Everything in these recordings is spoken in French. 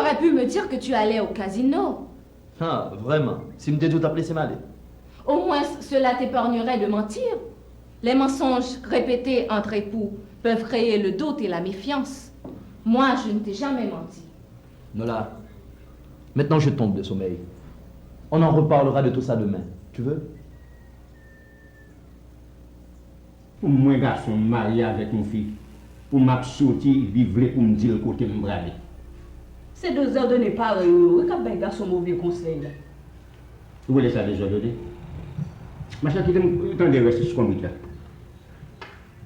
aurais pu me dire que tu allais au casino. Ah, vraiment. Si me tout appelé, c'est mal. Au moins, cela t'épargnerait de mentir. Les mensonges répétés entre époux peuvent créer le doute et la méfiance. Moi, je ne t'ai jamais menti. Nola, maintenant je tombe de sommeil. On en reparlera de tout ça demain. Tu veux? Pour moi, garçon, marié avec une fille, pour m'absortir, vivre pour me dire le côté me brader. C'est 2 heures de n'est pas oui, quand un garçon mauvais conseil là. Vous voulez ça déjà donner? Ma chérie, qui t'en rester sur le là.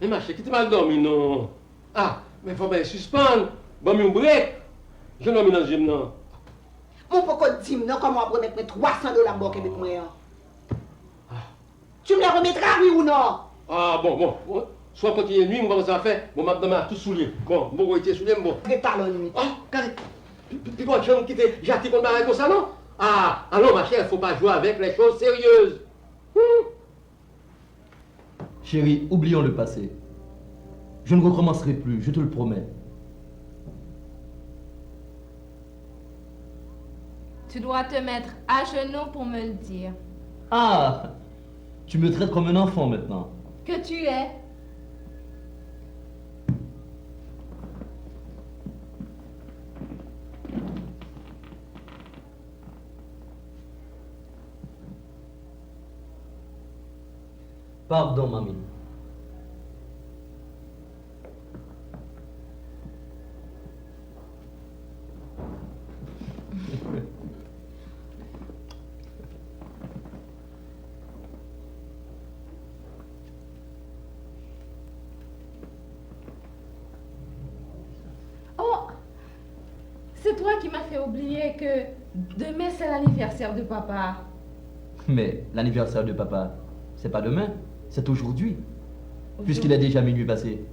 Mais ma chérie, qui t'es mal dormi, non? Ah, mais faut bien suspendre. Bon, mais un break. Je n'ai mis dans le gym, non. Mon pourquoi dis non, comment on va mettre $300 pour Québec moi? Tu me les remettras, oui ou non? Ah, bon. Soit continuer nuit, on va ça faire. Bon, maintenant, tout soulier. Bon, bon, il était soulier, bon. Prépare la nuit. Oh, carré. Puis quoi, je vais me quitter, j'ai hâte qu'on m'arrête comme ça, non? Ah, alors ma chère, il ne faut pas jouer avec les choses sérieuses. Chérie, oublions le passé. Je ne recommencerai plus, je te le promets. Tu dois te mettre à genoux pour me le dire. Ah, tu me traites comme un enfant maintenant. Que tu es. Pardon, mamie. Oh, c'est toi qui m'as fait oublier que demain c'est l'anniversaire de papa. Mais l'anniversaire de papa, c'est pas demain, c'est aujourd'hui. Puisqu'il est déjà minuit passé.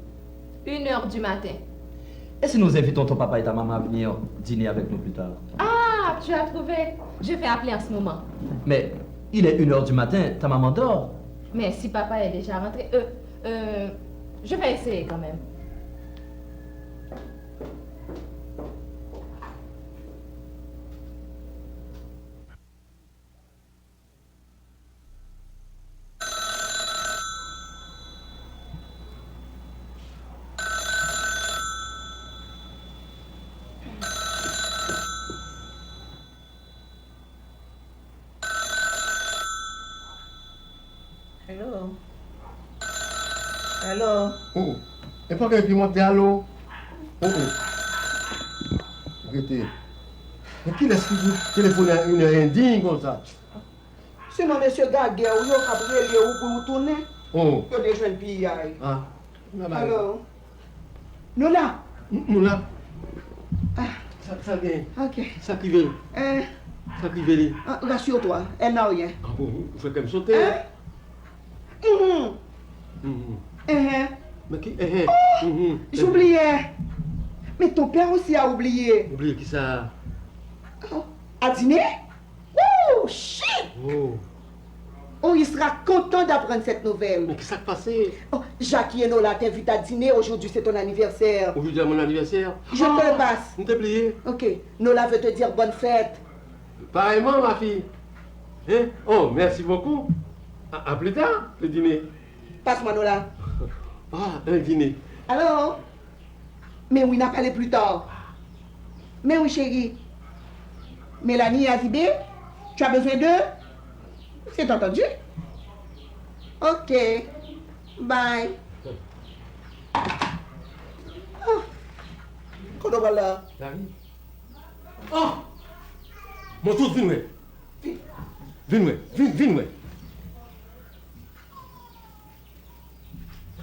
1h du matin. Et si nous invitons ton papa et ta maman à venir dîner avec nous plus tard? Ah, tu as trouvé. Je vais appeler en ce moment. Mais il est 1h du matin, ta maman dort. Mais si papa est déjà rentré, je vais essayer quand même. Allô? Oh, et pas que tu montes à l'eau. Oh. Arrêtez. Mais qui laisse vous téléphoner à une heure indigne comme ça? Sinon, monsieur Gagé, vous avez pour vous tourner? Oh. Vous avez joué une pille. Ah. Allô? Nous là? Nous là. Ça vient. Ok. Ça qui vient. Ça qui vient. Rassure-toi, elle n'a rien. Ah bon, vous faites comme sauter. Mais qui? J'oubliais. Mais ton père aussi a oublié. Oubliez qui ça? À dîner? Oh, shit! Oh, il sera content d'apprendre cette nouvelle. Mais qu'est-ce qui s'est passé? Oh, Jackie et Nola t'invitent à dîner. Aujourd'hui, c'est ton anniversaire. Aujourd'hui, à mon anniversaire? Je te le passe. Vous t'es plié? Ok. Nola veut te dire bonne fête. Pareillement, ma fille. Hein? Oh, merci beaucoup. À plus tard, le dîner. Passe-moi Nola. Ah, un dîner. Allô? Mais oui, n'a parlé plus tard. Mais oui, chérie. Mélanie et Azibé, tu as besoin d'eux? C'est entendu? Ok. Bye. Oh. Comment voilà? Oh! Mon tour, viens, viens.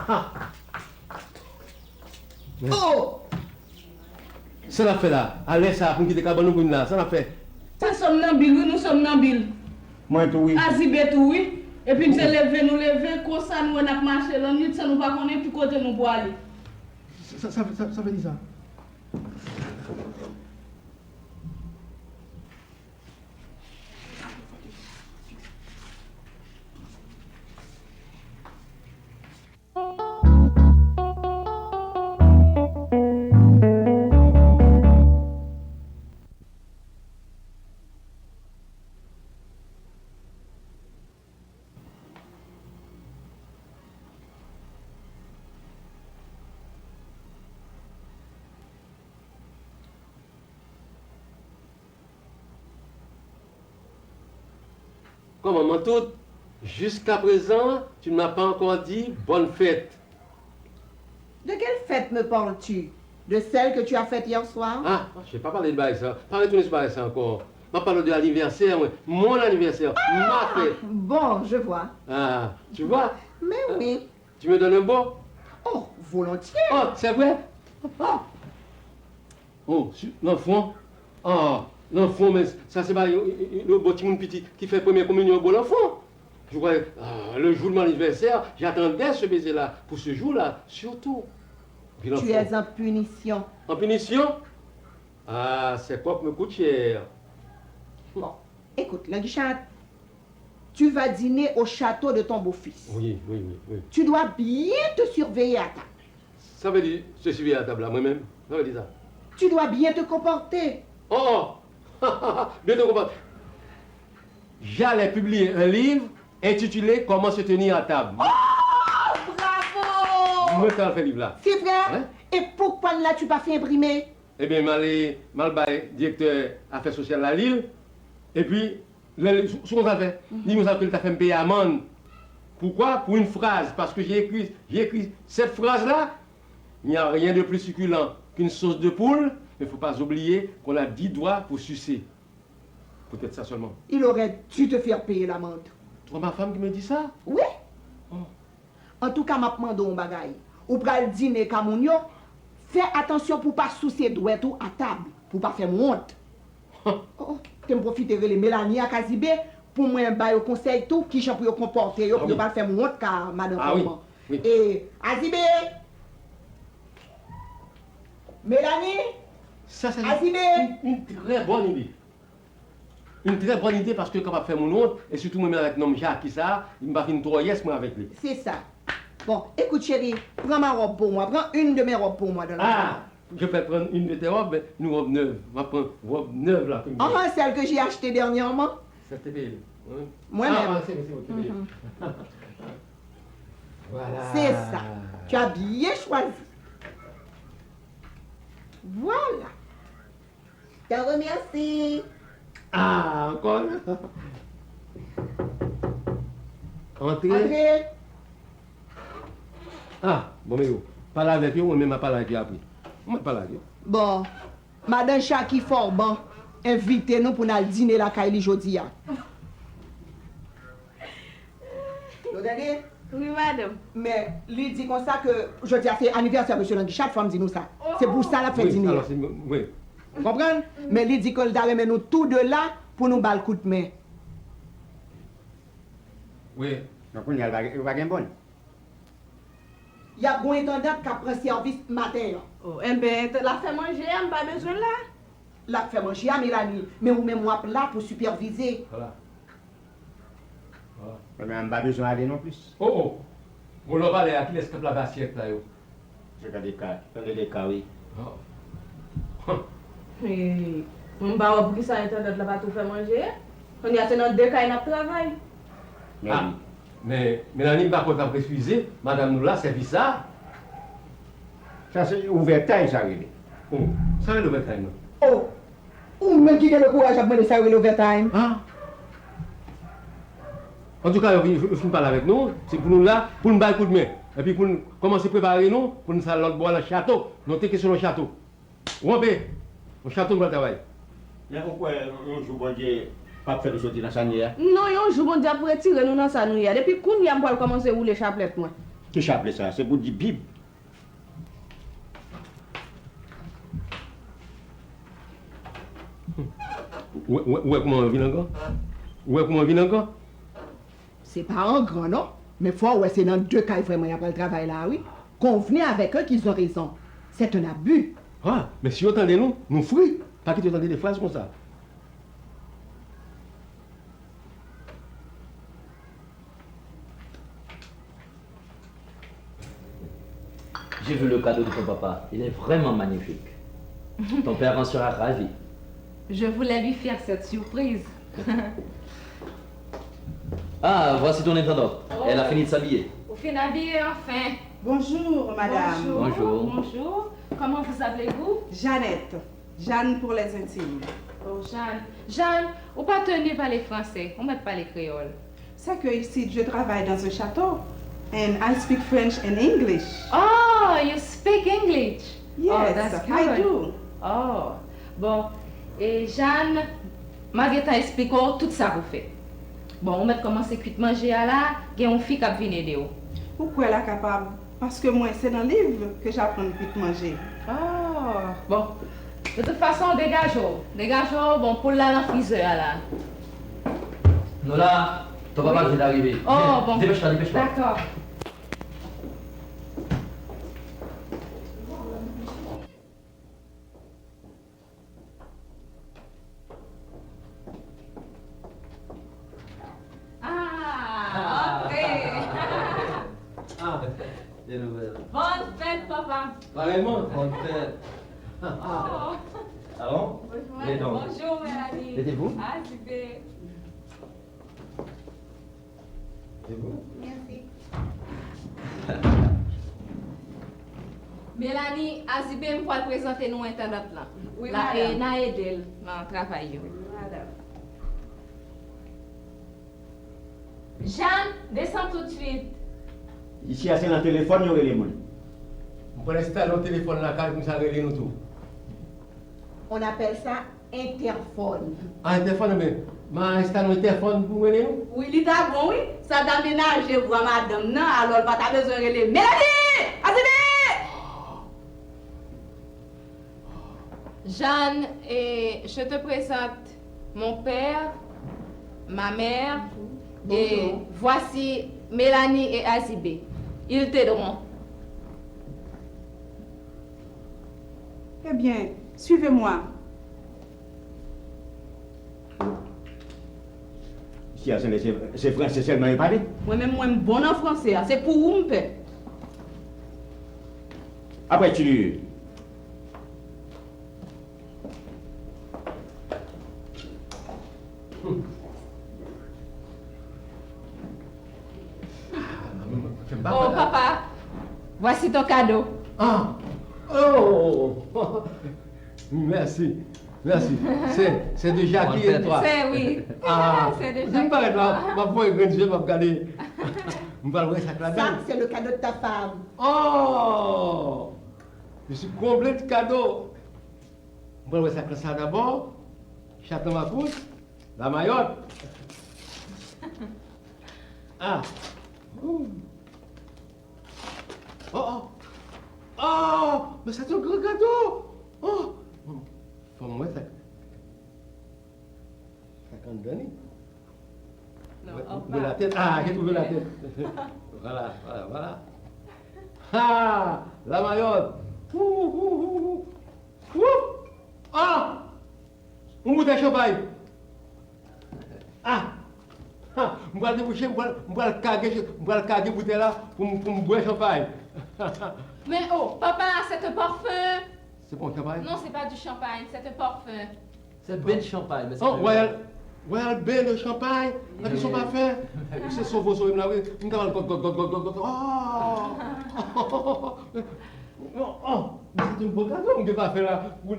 Ah! Oh! Ça l'a fait là. Allez, ça, pour quitter Cabanou, là, ça l'a fait. C'est somnambule, oui, nous somnambules. Moi, tout oui. Azibet, oui. Et puis nous lever, comme ça, nous avons marché la nuit, ça nous va connaître, puis côté nous pour aller. Ça veut dire ça. Comment, Mantoute? Jusqu'à présent, tu ne m'as pas encore dit bonne fête. De quelle fête me parles-tu? De celle que tu as faite hier soir? Ah, je ne vais pas parler de ça. Pas retourner sur ça encore. Je parle de l'anniversaire, mon anniversaire, ma fête. Bon, je vois. Ah, tu vois? Mais oui. Tu me donnes un bon? Oh, volontiers. Oh, c'est vrai? Oh, l'enfant? Ah, l'enfant, mais ça c'est pas le petit monde petit qui fait première communion au bon enfant. Je vois, le jour de mon anniversaire, j'attendais ce baiser-là. Pour ce jour-là, surtout. Tu es en punition. En punition? Ah, c'est quoi qui me coûte cher? Bon, écoute, Languichat, tu vas dîner au château de ton beau-fils. Oui. Tu dois bien te surveiller à table. Ça veut dire se surveiller à la table là, moi-même? Ça veut dire ça? Tu dois bien te comporter. Oh! Bien te comporter. J'allais publier un livre intitulé Comment se tenir à table. Oh, bravo! Moi, t'as fait le livre là. C'est vrai? Hein? Et pourquoi ne l'as-tu pas fait imprimer? Eh bien, mal directeur affaires sociales à Lille. Et puis, ce qu'on a fait, il nous a fait me payer amende. Pourquoi? Pour une phrase. Parce que j'ai écrit cette phrase-là. Il n'y a rien de plus succulent qu'une sauce de poule. Mais il ne faut pas oublier qu'on a 10 doigts pour sucer. Peut-être ça seulement. Il aurait dû te faire payer l'amende. Toi, ma femme qui me dit ça? Oui. Oh. En tout cas, m'a demandé un bagay. Ou pral dîner comme yo, fais attention pour pas soucier doigt tout à table, pour pas faire honte. Oh, tu me profiter de les Mélanie à Kazibé pour moi bailler au conseil tout qui j'en pour comporter yo pour pas faire honte car madame maman. Oui. Et Azibé Mélanie, Ça c'est Azibé, une très bonne idée. Une très bonne idée parce que quand on fait mon honte, et surtout moi avec nom Jacques qui ça, il m'a fait une troyesse moi avec lui. c'est ça. Bon, écoute chérie, prends ma robe pour moi, prends une de mes robes pour moi dans la Ah, je peux prendre une de tes robes, mais une robe neuve. Je vais prendre une robe neuve là. Enfin, celle que j'ai achetée dernièrement. C'était belle. Hein? Moi-même. Ah, c'est belle. Voilà. C'est ça. Tu as bien choisi. Voilà. Je te remercie. Ah, encore. Entrez. André, Ah, bon, mais yo, parle avec eux, ou même parle avec eux après. Moi, parle avec eux. bon, Madame Chaki Forban, invitez-nous pour nous dîner la Kaili jodi. Vous entendez? Oui, madame. Mais il dit comme ça que je dis c'est anniversaire de M. Languichat, faut me dire nous ça. C'est pour ça la fait Oui, dîner. alors, oui. Vous comprenez? Mais il dit qu'on doit remettre nous tous deux là pour nous battre le coup de main. Oui. Donc, il y a le bon. Il y a bon intendant qui prend service matin. Oh, eh bien, la fait manger, on pas besoin là. La fait manger à Mélanie, mais vous même moi là pour superviser. Voilà. Mais on n'a pas besoin d'aller non plus. Oh. Bon, là, va à qui laisse la assiette là, yo. Je regarde des cas, oui. Oui. On va voir pour qui ça intendant là pas tout faire manger. On y a c'est dans deux cas il travail. Ah, mais Mélanie, par contre, après excusez, madame nous là, c'est ça. Ça, c'est ouverture, ça arrive. Oh, ça va le time. Oh, ou même qui a le courage à mener ça au l'overtime. Ah. En tout cas, il faut parler avec nous, c'est pour nous là, pour nous battre coup de main. Et puis pour nous commencer à préparer nous, pour nous aller l'autre bois dans le château. Notez que c'est le château. Rompez, au château, nous allons travailler. Il y a pourquoi on joue bon Dieu, pas faire de sortir dans sa nuit. Non, on joue bon Dieu pour retirer nous dans sa nuit. Depuis qu'on y a pour commencer à rouler chapelet moi. Qui chapelet ça? C'est pour dire Bible. Où est comment on vient encore? Où est comment on vient encore? C'est pas un grand non, mais faut ouais c'est dans deux cas vraiment il y a pas le travail là oui. Convenez avec eux qu'ils ont raison. C'est un abus. Ah, mais si vous entendez nous, nous fruits. Pas que tu entendez des phrases comme ça. J'ai vu le cadeau de ton papa. Il est vraiment magnifique. Ton père en sera ravi. Je voulais lui faire cette surprise. Ah, voici ton intendante. Elle a fini de s'habiller. Vous finissez habillé enfin. Bonjour, madame. Bonjour. Bonjour. Comment vous appelez-vous? Jeannette. Jeanne pour les intimes. Oh, Jeanne, ou pas tenu par les Français, on met pas les créoles. C'est que ici, je travaille dans un château. And I speak French and English. Oh, you speak English? Yes, oh, that's I good. do. Oh, bon. Et Jeanne, Marguerite explique tout ça vous fait. Bon, on va commencer à manger à là, et on fait qu'à venir de haut. Pourquoi elle est capable? Parce que moi, c'est dans le livre que j'apprends à manger. Oh, bon. De toute façon, dégage-o, bon, pour là, dans le freezer là. Nola, ton papa vient d'arriver. Oh, Viens, bon. dépêche-toi. D'accord. Des nouvelles. Bonne fête, papa. Pareillement. Bonne fête. Oh. Ah bon? Mais donc. Bonjour, Mélanie. Aidez-vous? Ah, super. Aidez-vous? Merci. Mélanie, Azibé me va présenter nous Internet là. Oui, là, madame. et na aidé dans le travail. Madame. Jeanne, descends tout de suite. Ici, c'est dans le téléphone, il y aurait les gens. On peut installer le téléphone là, comme ça, régler nous tout. On appelle ça interphone. Ah, téléphone, mais installer le téléphone pour venir nous? Oui, il est bon, oui. Ça dans ménage, je vois madame, non, alors pas ta besoin de les. Mélanie! Azibé! Jeanne, et je te présente mon père, ma mère, et voici Mélanie et Azibé. Ils t'aideront. Eh bien, suivez-moi. Ici, c'est français seulement il parle. Moi-même, moi, bon en français, c'est pour vous, me Après, tu... Oh, papa, voici ton cadeau. Ah! Oh! Merci. C'est déjà qui et toi? C'est oui. Ah! C'est déjà. Je me parle, ma voix est grande, je vais me regarder. Je me parle, ça Ça, dedans. c'est le cadeau de ta femme. Oh! Je suis comblé de cadeaux. Je vais faire ça d'abord. Château ma pousse. La Mayotte. Ah! Oh! Oh! Mais c'est un grand cadeau! Oh! Faut moi ça. Ça quand donner. Non, La tête. Ah, j'ai trouvé la tête. Voilà. Ah! La Mayotte. Ah! Un bouteille de champagne. Ah! Je vais déboucher, je vais le caguer bouteille là pour me boire champagne. Mais oh, papa, c'est un parfum. C'est bon champagne? Non, c'est pas du champagne, c'est un parfum. C'est ben de champagne. Mais c'est Oh, pas- Royal Ben de champagne, là qui sont pas faits. C'est sauvé, sauvé, là, oui. Nous avons le god. Oh, c'est un beau cadeau que je vais faire là pour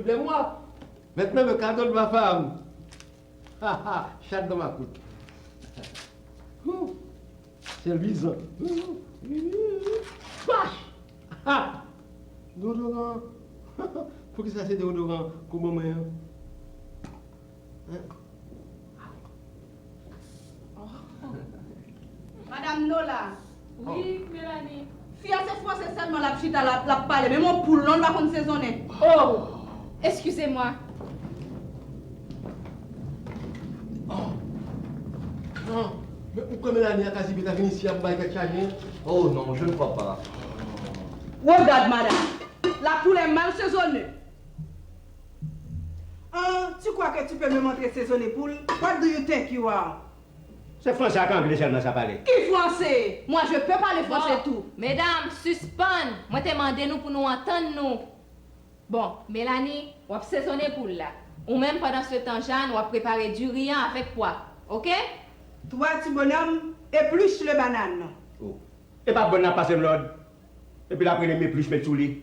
les mois. Maintenant, le cadeau de ma femme. Chat dans ma coute. C'est luisant. Vache! Déodorant. Faut que ça c'est déodorant pour maman. Madame Nola, Oui, Mélanie. fiancé français seulement la petite à la parler, mais mon poule, non, va contre saisonner. Oh, excusez-moi. Non, mais pourquoi Mélanie a quasi bien venir ici à me quelque chose? Oh non, je ne crois pas. Regarde, madame, la poule est mal saisonnée. Tu crois que tu peux me montrer saisonner poule? What do you think you are? C'est français à anglais seulement ça parle. Qui français? Moi, je peux parler français Bon, tout. mesdames, suspend. Moi, t'ai demandé nous pour nous entendre nous. Bon, Mélanie, on va saisonner pour là. Ou même pendant ce temps, Jeanne, on va préparer du riz avec quoi? Ok? Toi, petit bonhomme, épluche le banane. Oh. Et pas bon à passer l'ordre. Et puis après, les plus, je fais tout lit.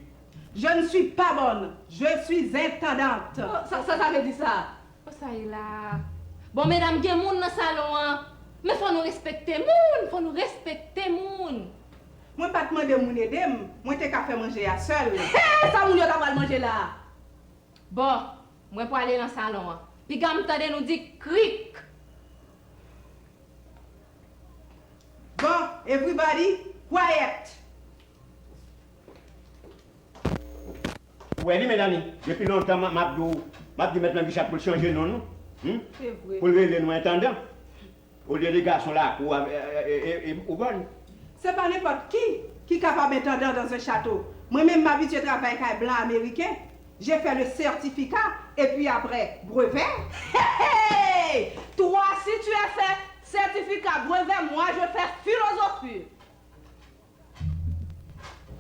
Je ne suis pas bonne. Je suis intendante. Ça veut dire ça. Oh, ça y est là. Bon, mesdames, il y a des gens dans le salon. Hein. Mais il faut nous respecter moun. Faut nous respecter moun. Moi, pas demander mon aider. Moi, t'es qu'à faire manger à seul. Ça, moun yo ta va manger là. Bon, moi pour aller dans le salon. Hein. Puis quand m'tendez nous dit cric. Bon, everybody, quiet. Oui, Mélanie, depuis longtemps, m'a dit maintenant Bichat pour changer non, non? C'est vrai. Pour lever nous intendant. Au lieu des garçons là, ou bonne. C'est pas n'importe qui est capable d'intendant dans un château. Moi-même, ma vie, je travaille avec un blanc américain. J'ai fait le certificat et puis après, brevet. Hey! Toi, si tu as fait certificat brevet, moi, je fais philosophie.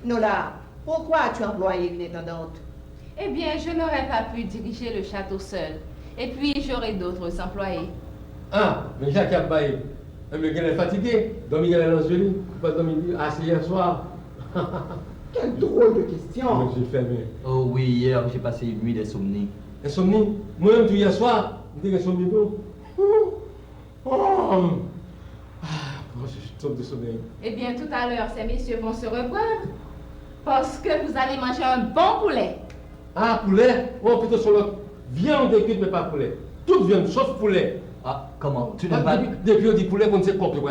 Nola, pourquoi as-tu employé une intendante? Eh bien, je n'aurais pas pu diriger le château seul. Et puis, j'aurais d'autres employés. Ah, mais Jacques a baillé. Mais il est fatigué. Donc il est dans le lit. Pas dormir assez hier soir. Quelle drôle de question. J'ai fermé. Oh oui, hier, j'ai passé une nuit d'insomnie. Insomnie. Moi-même, tout hier soir, j'étais insomnie. Oh, je tombe de sommeil. Eh bien, tout à l'heure, ces messieurs vont se reprendre. Parce que vous allez manger un bon poulet. Ah, poulet? Oh, plutôt sur l'autre. Viande cuite, mais pas poulet. Toute viande, sauf poulet. Ah, comment? Tu n'aimes pas... Depuis on dit poulet, on ne sait pas il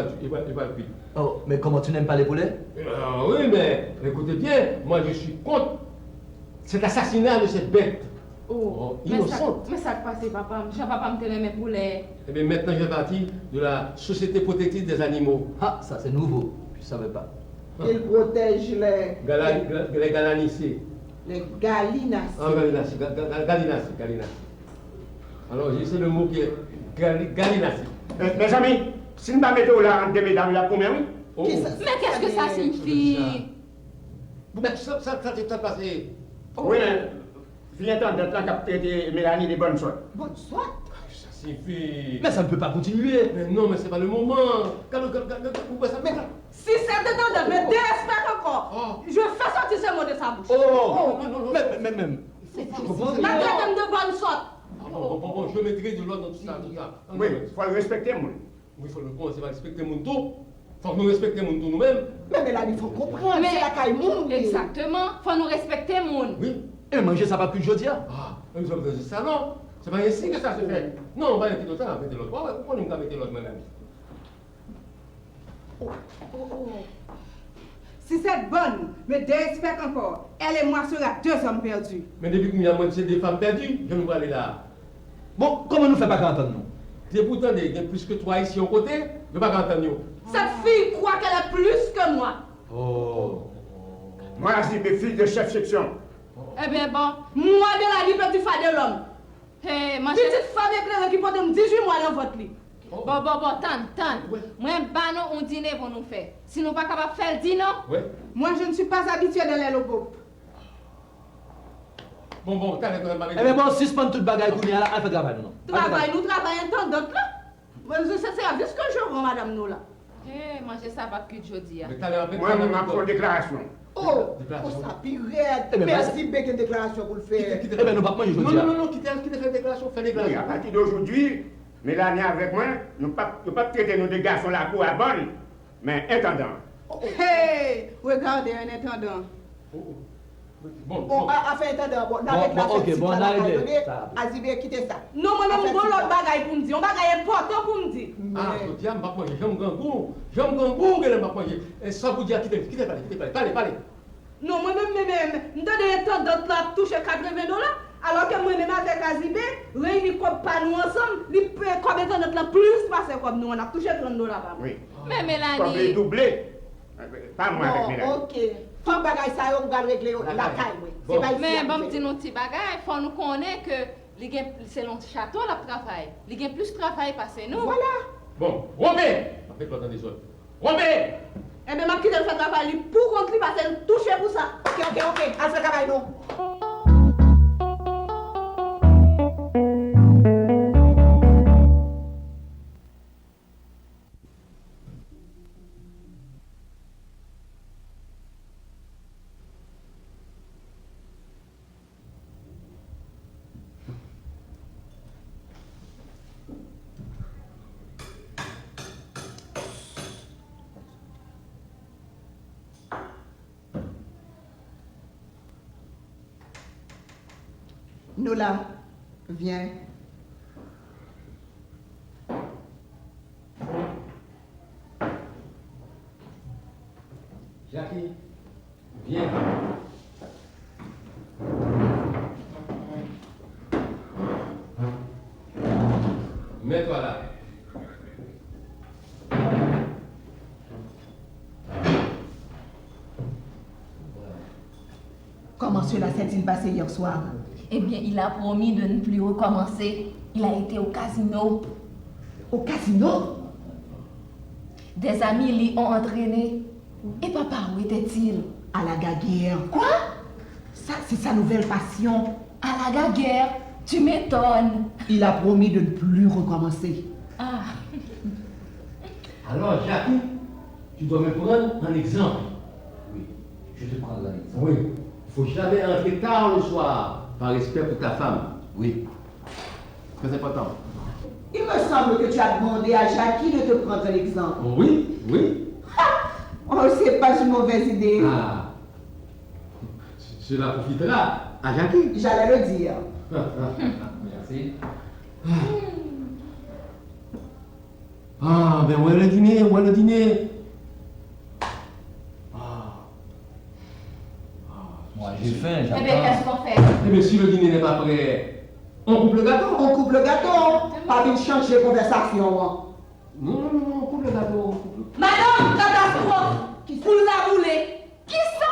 va cuire. Oh, mais comment tu n'aimes pas les poulets? Oui, mais écoutez bien, moi je suis contre cet assassinat de cette bête. Oh, innocente. Mais ça passe, papa. Jean-papa me tenait mes poulets. Eh bien, maintenant, je fais partie de la Société protectrice des animaux. Ah, ça c'est nouveau. Je ne savais pas. Il protège les Galanicés. les gallinacées. Ah, Galinacés. Alors, c'est le mot qui est Galinacés. Mes amis, si nous ne mettons pas là entre deux mesdames, la première, oui? Oh. Qui ça? Mais qu'est-ce que ça signifie? Mais ça s'est passé. Oui, mais viens entendre tant qu'a traité Mélanie de bonne sorte. Bonne soirée. Ça signifie. Mais ça ne peut pas continuer. Mais non, mais c'est pas le moment. Si c'est intendant, mais respecte encore. Oh. Je fais sortir ce mot de sa bouche. Oh, non. mais même. Ma tête de bonne sorte. Bon, je mettrai de l'ordre dans tout ça. Oui, il faut le respecter, moi. Oui, il faut le prendre, c'est pas respecter mon tout. Faut que nous respecter mon tout nous-mêmes. Mais Mélanie, il faut comprendre, Mais- c'est la caille monde. Exactement. Faut nous respecter, moun. Oui. Et manger ça pas plus jeudi. Ah, nous sommes dans un salon. C'est pas ainsi que ça se fait. Non, on va mettre l'autre, on va mettre l'autre. Pourquoi nous mettre l'autre même? Si c'est bonne, mais respecte encore. Elle et moi serons deux hommes perdus. Mais depuis qu'il y a moins de des femmes perdues, je ne vais aller là. Bon, comment nous fait pas entendre nous? C'est pourtant il y a plus que toi ici au côté, je ne vais pas entendre nous. Cette fille croit qu'elle est plus que moi. Oh. Moi, c'est mes filles de chef section. Eh bien, bon. Moi, de la vie, petit femme de l'homme. Hey, manger. Petite femme éclairée qui porte 18 mois dans votre lit. Bon, tan. Ouais. Moi, un dîner pour nous faire. Si nous pas capable de faire le dîner, Ouais. Moi, je ne suis pas habituée de l'aile au groupe. Bon, t'as quand même Eh bien bon, suspend toute bagaille qu'on y a là, on fait travail non. Nous travaillons tant d'autres là. C'est service que je rends, madame, nous là. eh, manger ça va que jeudi. Mais t'as l'air avec Moi, je m'apprends déclaration. Oh, Déclaration. ça pirate. Eh ben, Merci, Bec, une déclaration pour le faire. Eh bien nous pas manger jeudi. Non, quittez fait déclaration, fais Oui, à déclaration. partir d'aujourd'hui, Mélanie avec moi, nous ne pouvons pas traiter nos deux garçons là pour la bonne, mais intendant. Hey, regardez un intendant. Bon, Bon, à faire intendant, bon, avec la ok, certitude, bon, ça on va a réglé. donner. Ça. Azibé, quittez ça. Non, moi-même, je l'autre bagaille pour me dire. Un bagaille important pour me dire. ah, je dis, je ne vais pas manger, j'aime grand goût, que je ne vais pas manger. Et ça vous dit, quittez, parlez. Non, moi-même, nous avons temps d'autres là toucher $80. Alors que moi-même avec Azibé, réunis comme pas nous ensemble, les comme étant notre là plus passé comme nous, on a touché $30 par mois. Oui. Mais Comme les Mélanie, doublés. Pas moi avec Bon, Mélanie. ok. Tout bagage ça, on va régler la caille, oui. Bon. C'est pas ici. mais à bon, faire. petit nos petits bagages, faut nous connaître que c'est l'on château la travail. Il y a plus de travail passé nous. Voilà. Bon, Robert, avec l'autre des autres. Robert! Eh bien, ma petite elle fait travail pour contre lui parce qu'elle touche pour ça. Ok. À ce travail, non. Nola, viens. Jackie, viens. Mets-toi là. Comment cela s'est-il passé hier soir? Eh bien, il a promis de ne plus recommencer. Il a été au casino. Au casino? Des amis l'y ont entraîné. Et papa, où était-il? À la gaguerre. Quoi? Ça, c'est sa nouvelle passion. À la gaguerre? Tu m'étonnes. Il a promis de ne plus recommencer. Ah. Alors, Jackie, tu dois me prendre un exemple. Oui, je te prendrai un exemple. Oui. Il ne faut jamais entrer tard le soir, par respect pour ta femme. Oui. Très important. Il me semble que tu as demandé à Jackie de te prendre un exemple. Oui, oui. Oh, c'est pas une mauvaise idée. Ah. Cela profitera à Jackie. J'allais le dire. Merci. Ah, ben où est le dîner? Où est le dîner? Moi, j'ai faim, Eh bien, j'attends. qu'est-ce qu'on fait? Eh bien, si le dîner n'est pas prêt, on coupe le gâteau. On coupe le gâteau. Pas de changer de conversation. Hein. Non, on coupe le gâteau. On coupe le... Madame, catastrophe! Pour la bouler! Qui ça?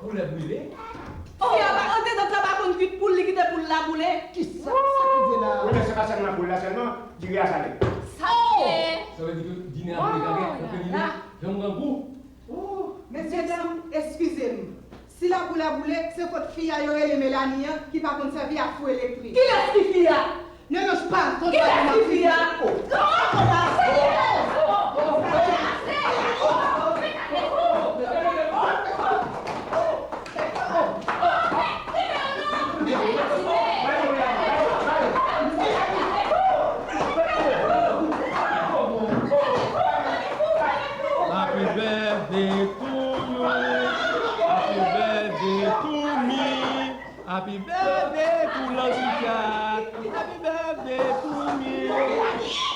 Vous la brûlez? Si on va entrer dans le tabac, on dit pour liquider pour la bouler. Qui ça? Ça qui vient là? Oui, mais c'est pas seulement pour là seulement, du à salé. Ça y est. Ça veut dire que dîner après le gâteau, on fait dîner. Fais un grand coup. Oh, messieurs, dames, excusez-moi. Si la boule a boulé, c'est votre fille à Yorel et Mélanie qui va conserver à fou électrique. Qui laisse fille là? Ne je parle. Qui laisse fille là? Happy birthday to you. Happy birthday to me. Happy birthday to Lancica. Happy birthday to me.